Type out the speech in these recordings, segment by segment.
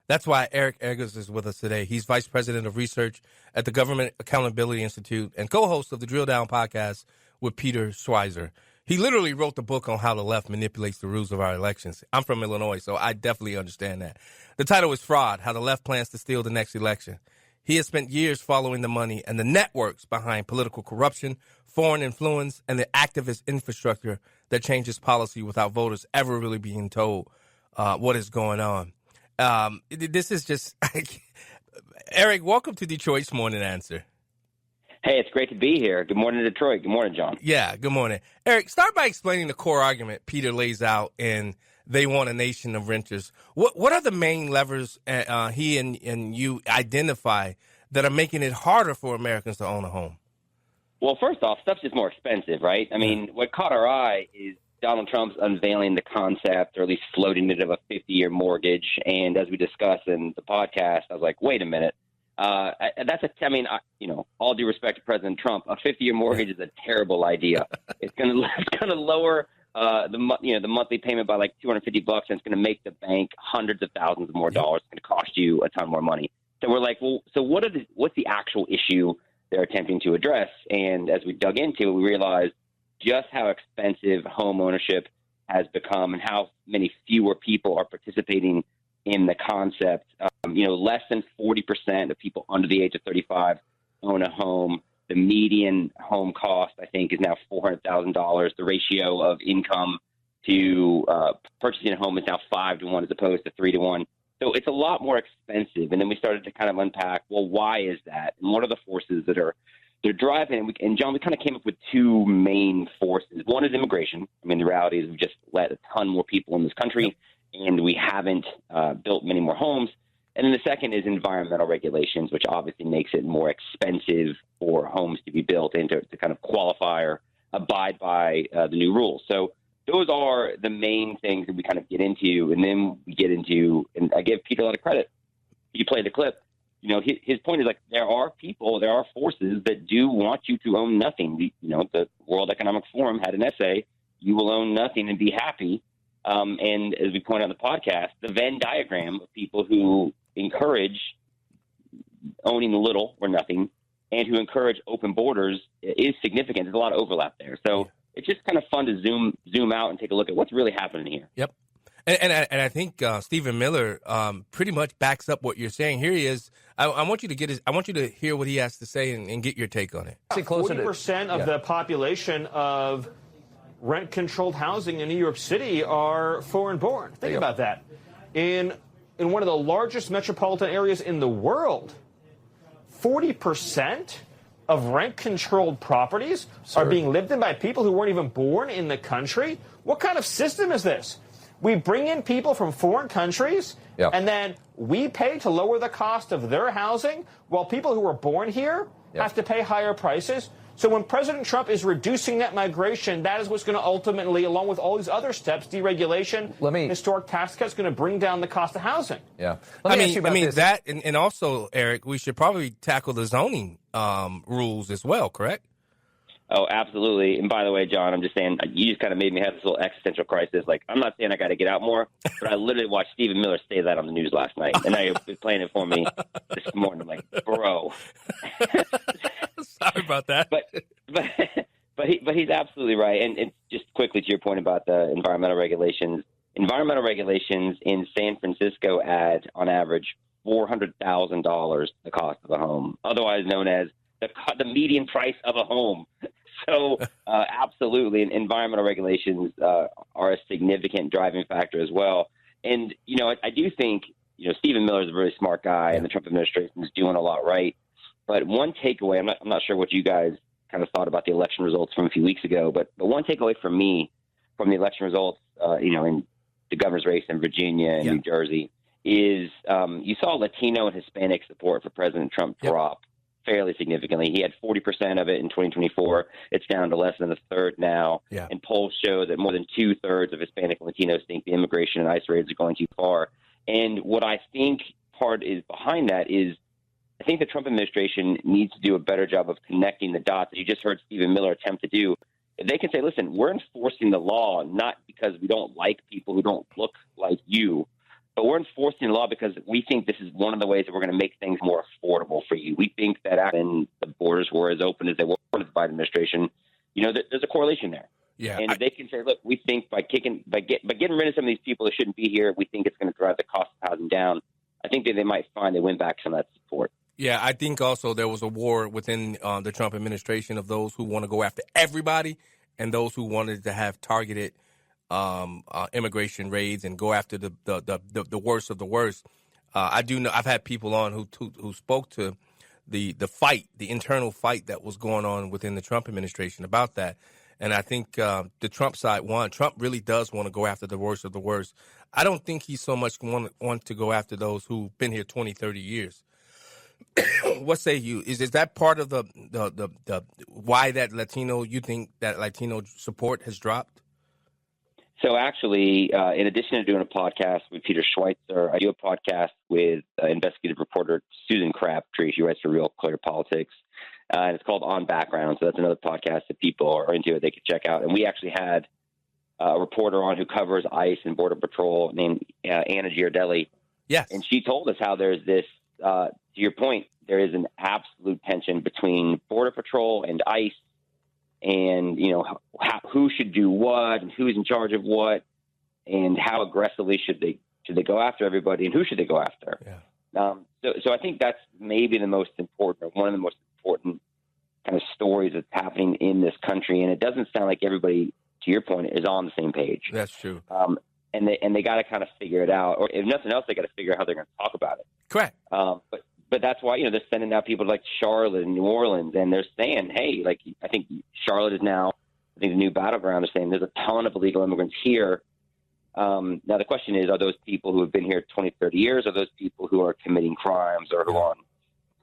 That's why Eric Eggers is with us today. He's Vice President of Research at the Government Accountability Institute and co-host of the Drilldown podcast with Peter Schweizer. He literally wrote the book on how the left manipulates the rules of our elections. I'm from Illinois, so I definitely understand that. The title is Fraud, How the Left Plans to Steal the Next Election. He has spent years following the money and the networks behind political corruption, foreign influence, and the activist infrastructure that changes policy without voters ever really being told what is going on. This is just Eric, welcome to Detroit's Morning Answer. Hey, it's great to be here. Good morning, Detroit. Good morning, John. Yeah, good morning. Eric, start by explaining the core argument Peter lays out in They Want a Nation of Renters. What are the main levers he and you identify that are making it harder for Americans to own a home? Well, first off, stuff's just more expensive, right? I mean, what caught our eye is Donald Trump's unveiling the concept, or at least floating it, of a 50-year mortgage. And as we discussed in the podcast, I was like, wait a minute. All due respect to President Trump, a 50-year mortgage is a terrible idea. It's going to lower the monthly payment by like $250, and it's going to make the bank hundreds of thousands of more dollars. It's going to cost you a ton more money. So we're like, well, so what's the actual issue they're attempting to address? And as we dug into it, we realized just how expensive home ownership has become and how many fewer people are participating in the concept. Less than 40% of people under the age of 35 own a home. The median home cost, I think, is now $400,000. The ratio of income to purchasing a home is now 5-to-1 as opposed to 3-to-1. So it's a lot more expensive. And then we started to kind of unpack, well, why is that? And what are the forces that they're driving? And John, we kind of came up with two main forces. One is immigration. I mean, the reality is we've just let a ton more people in this country, and we haven't built many more homes. And then the second is environmental regulations, which obviously makes it more expensive for homes to be built and to kind of qualify or abide by the new rules. So those are the main things that we kind of get into. And then we get into, and I give Peter a lot of credit. You play the clip. His point is like, there are forces that do want you to own nothing. The World Economic Forum had an essay, "You will own nothing and be happy." And as we point out in the podcast, the Venn diagram of people who encourage owning little or nothing and who encourage open borders is significant. There's a lot of overlap there. So it's just kind of fun to zoom out and take a look at what's really happening here. Yep. And I think Stephen Miller pretty much backs up what you're saying. Here he is. I want you to hear what he has to say and get your take on it. 40% of the population of rent-controlled housing in New York City are foreign-born. Think about that. In one of the largest metropolitan areas in the world, 40% of rent-controlled properties are being lived in by people who weren't even born in the country. What kind of system is this? We bring in people from foreign countries, and then we pay to lower the cost of their housing, while people who were born here have to pay higher prices. So when President Trump is reducing net migration, that is what's going to ultimately, along with all these other steps, deregulation, historic tax cuts, going to bring down the cost of housing. Yeah. That, and also, Eric, we should probably tackle the zoning rules as well, correct? Oh, absolutely. And by the way, John, I'm just saying, you just kind of made me have this little existential crisis. Like, I'm not saying I got to get out more, but I literally watched Stephen Miller say that on the news last night. And now you're playing it for me this morning. I'm like, bro. Sorry about that. But he's absolutely right. And just quickly to your point about the environmental regulations. Environmental regulations in San Francisco add, on average, $400,000 the cost of a home, otherwise known as the median price of a home. So absolutely, and environmental regulations are a significant driving factor as well. And, I do think, Stephen Miller is a very smart guy, and the Trump administration is doing a lot right. But one takeaway, I'm not sure what you guys kind of thought about the election results from a few weeks ago, but one takeaway for me from the election results, in the governor's race in Virginia and New Jersey is you saw Latino and Hispanic support for President Trump drop fairly significantly. He had 40% of it in 2024. It's down to less than a third now. Yeah. And polls show that more than 2/3 of Hispanic and Latinos think the immigration and ICE raids are going too far. And what I think part is behind that is I think the Trump administration needs to do a better job of connecting the dots. As you just heard Stephen Miller attempt to do, they can say, listen, we're enforcing the law not because we don't like people who don't look like you, but we're enforcing the law because we think this is one of the ways that we're going to make things more affordable for you. We think that when the borders were as open as they were under the Biden administration, there's a correlation there. Yeah, and if they can say, look, we think by getting rid of some of these people that shouldn't be here, we think it's going to drive the cost of housing down. I think that they might find they win back some of that support. Yeah, I think also there was a war within the Trump administration of those who want to go after everybody and those who wanted to have targeted immigration raids and go after the worst of the worst. I do know I've had people on who spoke to the fight, the internal fight that was going on within the Trump administration about that. And I think the Trump side won. Trump really does want to go after the worst of the worst. I don't think he so much want to go after those who've been here 20, 30 years. What say you? Is that part of the why that Latino, you think that Latino support has dropped? So actually, in addition to doing a podcast with Peter Schweizer, I do a podcast with investigative reporter Susan Crabtree. She writes for Real Clear Politics. And it's called On Background. So that's another podcast that people are into it. They could check out. And we actually had a reporter on who covers ICE and Border Patrol named Anna Giardelli. Yes. And she told us how there's this, to your point, there is an absolute tension between Border Patrol and ICE and, who should do what and who's in charge of what and how aggressively should they go after everybody and who should they go after. Yeah. So I think that's maybe the most important or one of the most important kind of stories that's happening in this country. And it doesn't sound like everybody, to your point, is on the same page. That's true. And they got to kind of figure it out, or if nothing else, they got to figure out how they're going to talk about it. Correct. But that's why, they're sending out people like Charlotte and New Orleans, and they're saying, hey, like, I think Charlotte is now, I think the new Battleground is saying there's a ton of illegal immigrants here. Now, the question is, are those people who have been here 20, 30 years, or those people who are committing crimes or who are on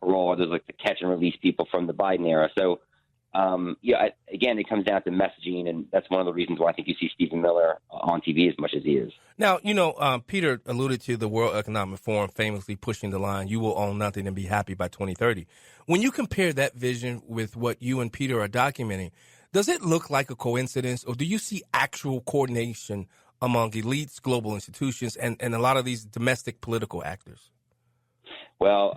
parole, or those like the catch and release people from the Biden era? So, again, it comes down to messaging, and that's one of the reasons why I think you see Stephen Miller on TV as much as he is. Now, Peter alluded to the World Economic Forum famously pushing the line, you will own nothing and be happy by 2030. When you compare that vision with what you and Peter are documenting, does it look like a coincidence, or do you see actual coordination among elites, global institutions, and a lot of these domestic political actors? Well,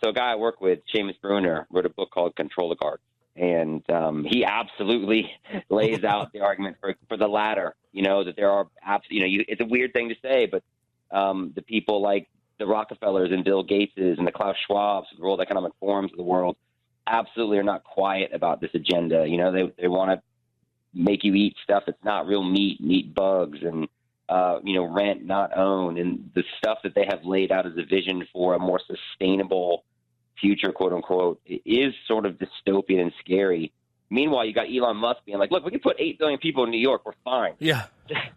so a guy I work with, Seamus Bruner, wrote a book called Control the Guard. And he absolutely lays out the argument for the latter, that there are it's a weird thing to say, but the people like the Rockefellers and Bill Gateses and the Klaus Schwabs, the World Economic Forums of the world, absolutely are not quiet about this agenda. They want to make you eat stuff that's not real meat and eat bugs and, rent, not own. And the stuff that they have laid out as a vision for a more sustainable future, quote unquote, is sort of dystopian and scary. Meanwhile, you got Elon Musk being like, look, we can put 8 billion people in New York. We're fine. Yeah.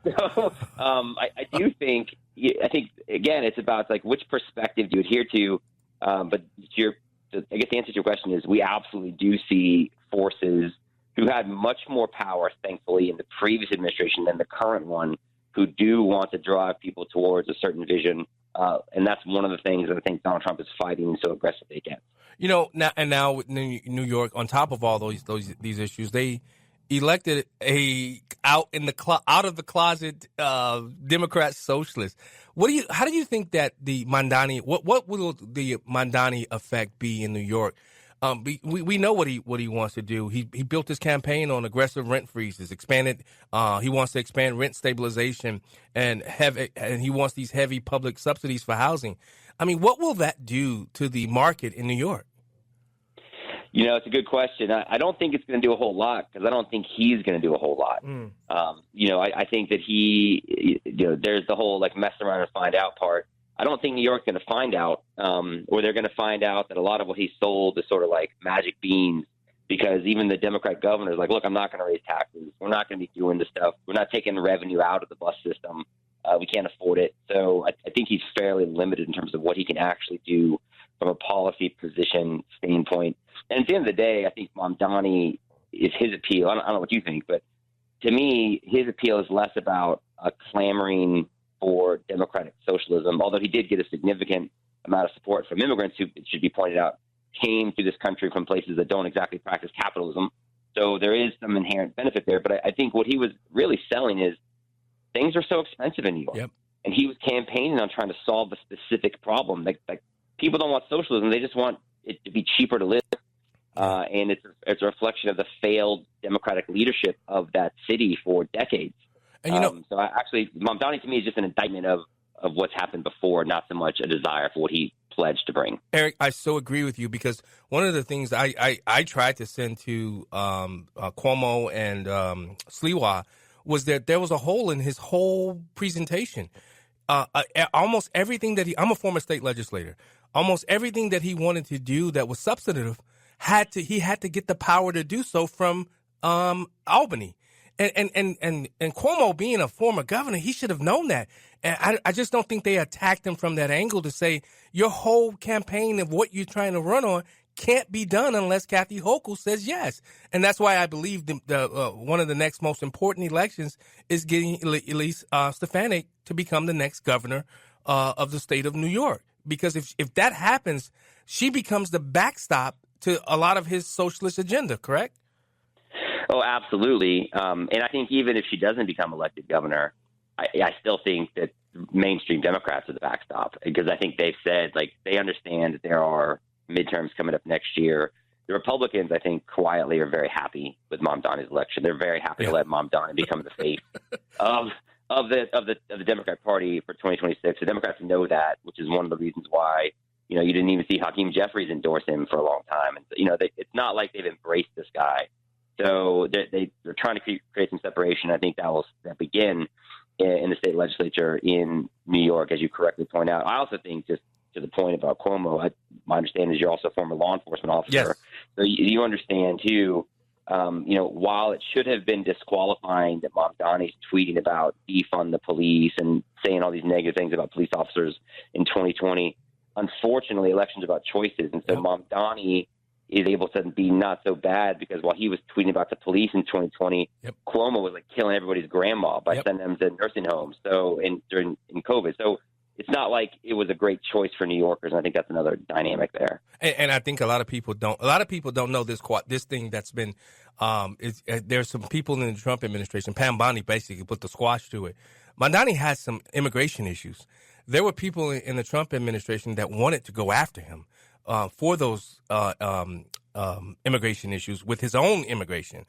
So I think, again, it's about like which perspective do you adhere to? But I guess the answer to your question is we absolutely do see forces who had much more power, thankfully, in the previous administration than the current one, who do want to drive people towards a certain vision. And that's one of the things that I think Donald Trump is fighting so aggressively against. Now with New York, on top of all these issues, they elected out of the closet Democrat socialist. How do you think that the Mamdani? What will the Mamdani effect be in New York? We know what he wants to do. He built his campaign on aggressive rent freezes, expanded. He wants to expand rent stabilization and he wants these heavy public subsidies for housing. I mean, what will that do to the market in New York? It's a good question. I don't think it's going to do a whole lot because I don't think he's going to do a whole lot. I think that there's the whole like mess around and find out part. I don't think New York's going to find out, or they're going to find out that a lot of what he sold is sort of like magic beans, because even the Democrat governor is like, look, I'm not going to raise taxes. We're not going to be doing this stuff. We're not taking revenue out of the bus system. We can't afford it. So I think he's fairly limited in terms of what he can actually do from a policy position standpoint. And at the end of the day, I think Mamdani is his appeal. I don't know what you think, but to me, his appeal is less about clamoring for democratic socialism, although he did get a significant amount of support from immigrants who, it should be pointed out, came to this country from places that don't exactly practice capitalism. So there is some inherent benefit there. But I think what he was really selling is things are so expensive in New York. Yep. and he was campaigning on trying to solve a specific problem. Like people don't want socialism; they just want it to be cheaper to live. And it's a reflection of the failed democratic leadership of that city for decades. And so actually, Mamdani to me is just an indictment of what's happened before, not so much a desire for what he pledged to bring. Eric, I so agree with you, because one of the things I tried to send to Cuomo and Sliwa was that there was a hole in his whole presentation. Almost everything that I'm a former state legislator. Almost everything that he wanted to do that was substantive he had to get the power to do so from Albany. And Cuomo, being a former governor, he should have known that. And I just don't think they attacked him from that angle to say your whole campaign of what you're trying to run on can't be done unless Kathy Hochul says yes. And that's why I believe one of the next most important elections is getting Elise Stefanik to become the next governor of the state of New York. Because if that happens, she becomes the backstop to a lot of his socialist agenda, correct? Oh, absolutely. And I think even if she doesn't become elected governor, I still think that mainstream Democrats are the backstop, because I think they've said, like, they understand that there are midterms coming up next year. The Republicans, I think, quietly are very happy with Mamdani's election. They're very happy to let Mamdani become the face of the Democratic Party for 2026. The Democrats know that, which is one of the reasons why, you didn't even see Hakeem Jeffries endorse him for a long time. And, it's not like they've embraced this guy. So they're trying to create some separation. I think that begin in the state legislature in New York, as you correctly point out. I also think, just to the point about Cuomo, my understanding is you're also a former law enforcement officer. Yes. So you understand, too, while it should have been disqualifying that Mamdani's tweeting about defund the police and saying all these negative things about police officers in 2020, unfortunately, elections are about choices. And so Mamdani is able to be not so bad, because while he was tweeting about the police in 2020, Cuomo was like killing everybody's grandma by sending them to nursing homes. So during COVID, so it's not like it was a great choice for New Yorkers. And I think that's another dynamic there. And I think a lot of people don't know this thing that's been. There's some people in the Trump administration. Pam Bondi basically put the squash to it. Mamdani has some immigration issues. There were people in the Trump administration that wanted to go after him for those immigration issues with his own immigration.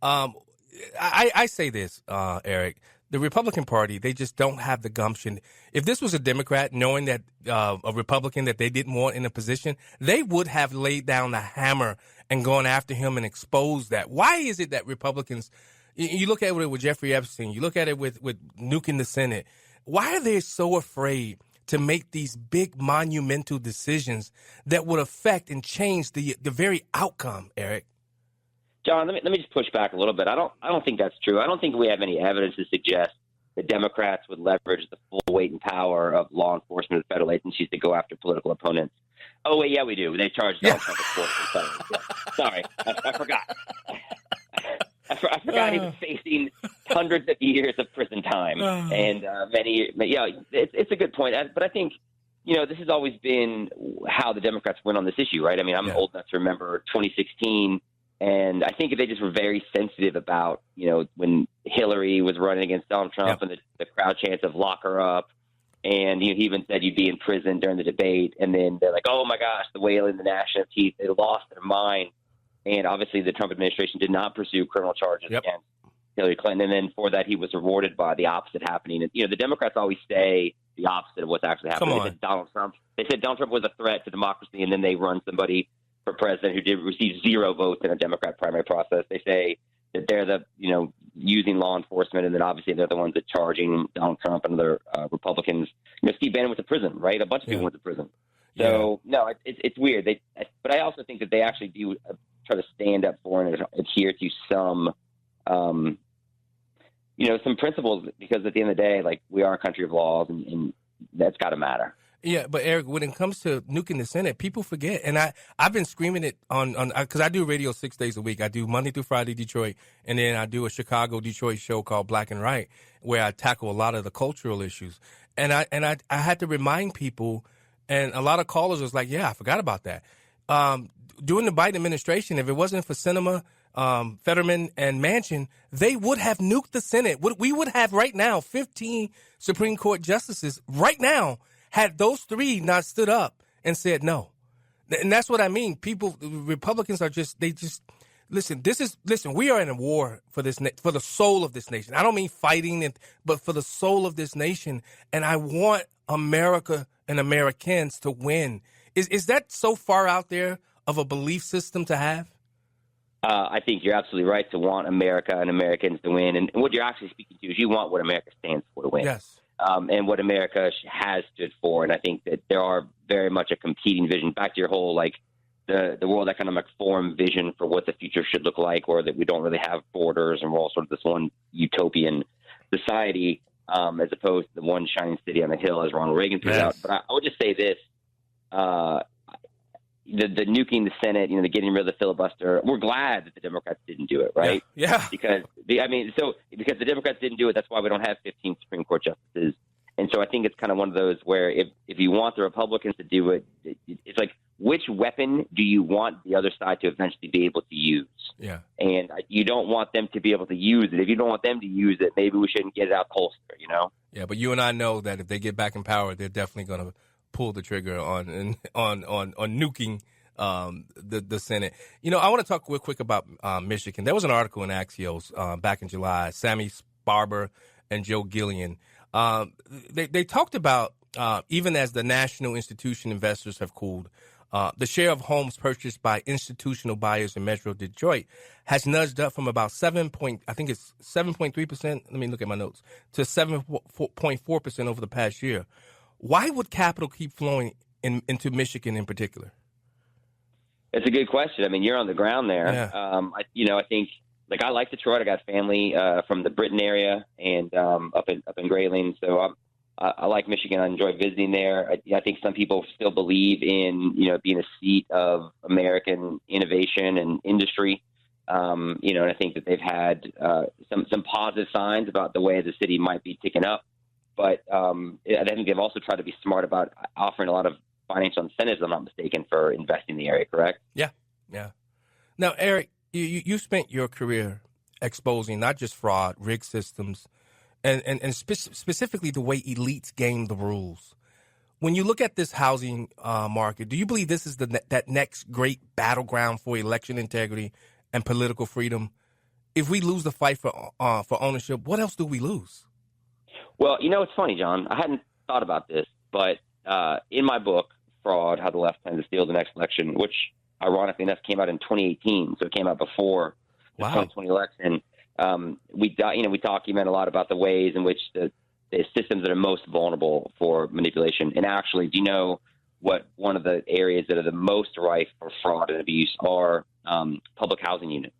I say this, Eric, the Republican Party, they just don't have the gumption. If this was a Democrat, knowing that a Republican that they didn't want in a position, they would have laid down the hammer and gone after him and exposed that. Why is it that Republicans, you look at it with Jeffrey Epstein, you look at it with nuking the Senate, why are they so afraid to make these big monumental decisions that would affect and change the very outcome, Eric? John, let me just push back a little bit. I don't think that's true. I don't think we have any evidence to suggest that Democrats would leverage the full weight and power of law enforcement and federal agencies to go after political opponents. Oh, wait, yeah, we do. They charged Donald Trump with force. Sorry, I forgot. I forgot he was facing hundreds of years of prison time and many. Yeah, it's a good point. But I think, this has always been how the Democrats went on this issue, right? I mean, I'm old enough to remember 2016. And I think they just were very sensitive about, when Hillary was running against Donald Trump and the crowd chants of lock her up. And he even said you'd be in prison during the debate. And then they're like, oh, my gosh, the whale in the gnashing of teeth. They lost their mind. And obviously the Trump administration did not pursue criminal charges against Hillary Clinton. And then for that, he was rewarded by the opposite happening. And, the Democrats always say the opposite of what's actually happening. They said Donald Trump was a threat to democracy, and then they run somebody for president who did receive 0 votes in a Democrat primary process. They say that they're using law enforcement, and then obviously they're the ones that charging Donald Trump and other Republicans. Steve Bannon went to prison, right? A bunch of people went to prison. So no, it's weird. But I also think that they actually do try to stand up for and adhere to some, some principles, because at the end of the day, like, we are a country of laws, and that's got to matter. Yeah, but Eric, when it comes to nuking the Senate, people forget. And I've been screaming it on because I do radio 6 days a week. I do Monday through Friday Detroit, and then I do a Chicago Detroit show called Black and Right, where I tackle a lot of the cultural issues. And I had to remind people, and a lot of callers was like, yeah, I forgot about that. During the Biden administration, if it wasn't for Sinema Fetterman and Manchin, they would have nuked the Senate. We would have right now 15 Supreme Court justices right now had those three not stood up and said no. And that's what I mean. Republicans are listen, we are in a war for the soul of this nation. I don't mean fighting, but for the soul of this nation. And I want America and Americans to win. Is that so far out there of a belief system to have? I think you're absolutely right to want America and Americans to win. And what you're actually speaking to is you want what America stands for to win. Yes. And what America has stood for. And I think that there are very much a competing vision. Back to your whole, the World Economic Forum vision for what the future should look like, or that we don't really have borders and we're all sort of this one utopian society, as opposed to the one shining city on the hill, as Ronald Reagan threw out. But I would just say this. The nuking the Senate, the getting rid of the filibuster, we're glad that the Democrats didn't do it, right? Yeah. Because because the Democrats didn't do it, that's why we don't have 15 Supreme Court justices. And so I think it's kind of one of those where if you want the Republicans to do it, it's like, which weapon do you want the other side to eventually be able to use? Yeah. And you don't want them to be able to use it. If you don't want them to use it, maybe we shouldn't get it out the holster, Yeah, but you and I know that if they get back in power, they're definitely going to pull the trigger on nuking the Senate. I want to talk real quick about Michigan. There was an article in Axios back in July. Sammy Barber and Joe Gillian. They talked about even as the national institution investors have cooled, the share of homes purchased by institutional buyers in Metro Detroit has nudged up from about 7.3%. Let me look at my notes to 7.4% over the past year. Why would capital keep flowing into Michigan in particular? It's a good question. I mean, you're on the ground there. Yeah. I think I like Detroit. I got family from the Britain area and up in Grayling, so I like Michigan. I enjoy visiting there. I think some people still believe in being a seat of American innovation and industry. And I think that they've had some positive signs about the way the city might be ticking up. But I think they've also tried to be smart about offering a lot of financial incentives, if I'm not mistaken, for investing in the area, correct? Yeah. Now, Eric, you spent your career exposing not just fraud, rigged systems, and specifically the way elites game the rules. When you look at this housing market, do you believe this is that next great battleground for election integrity and political freedom? If we lose the fight for ownership, what else do we lose? Well, it's funny, John. I hadn't thought about this, but in my book, Fraud, How the Left Plans to Steal the Next Election, which ironically enough came out in 2018, so it came out before the 2020 election, we document a lot about the ways in which the systems that are most vulnerable for manipulation. And actually, do you know what one of the areas that are the most rife for fraud and abuse are public housing units?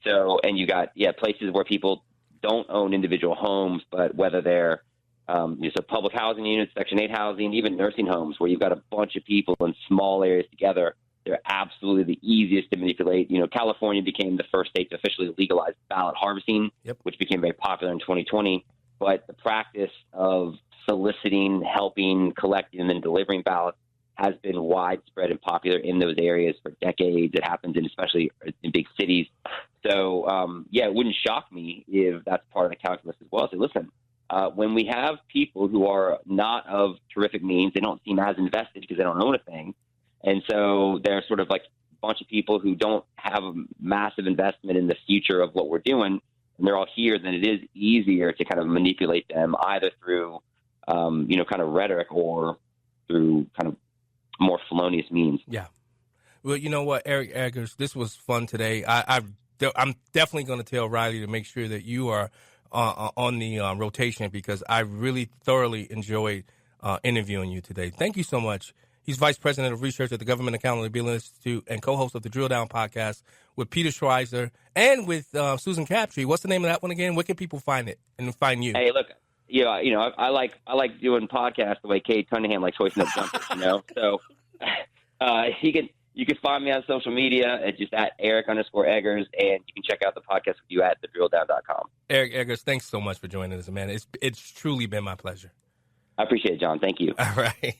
So, and you got places where people don't own individual homes, but whether they're so public housing units, Section 8 housing, even nursing homes where you've got a bunch of people in small areas together, they're absolutely the easiest to manipulate. California became the first state to officially legalize ballot harvesting, which became very popular in 2020. But the practice of soliciting, helping, collecting, and then delivering ballots has been widespread and popular in those areas for decades. It happens especially in big cities. So, it wouldn't shock me if that's part of the calculus as well. So listen, when we have people who are not of terrific means, they don't seem as invested because they don't own a thing. And so they're sort of like a bunch of people who don't have a massive investment in the future of what we're doing, and they're all here, then it is easier to kind of manipulate them either through, kind of rhetoric or through kind of more felonious means. Yeah. Well, you know what, Eric Eggers, this was fun today. I'm definitely going to tell Riley to make sure that you are on the rotation because I really thoroughly enjoyed interviewing you today. Thank you so much. He's Vice President of Research at the Government Accountability Institute and co-host of the Drilldown podcast with Peter Schweizer and with Susan Captree. What's the name of that one again? Where can people find it and find you? Hey, look, I like doing podcasts the way Kate Cunningham likes hoisting up jumpers, So you can find me on social media at just at Eric_Eggers, and you can check out the podcast with you at thedrilldown.com. Eric Eggers, thanks so much for joining us, man. It's truly been my pleasure. I appreciate it, John. Thank you. All right.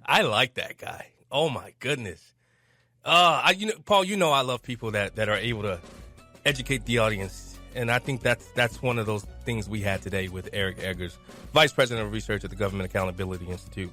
I like that guy. Oh, my goodness. Paul, I love people that are able to educate the audience, and I think that's one of those things we had today with Eric Eggers, Vice President of Research at the Government Accountability Institute.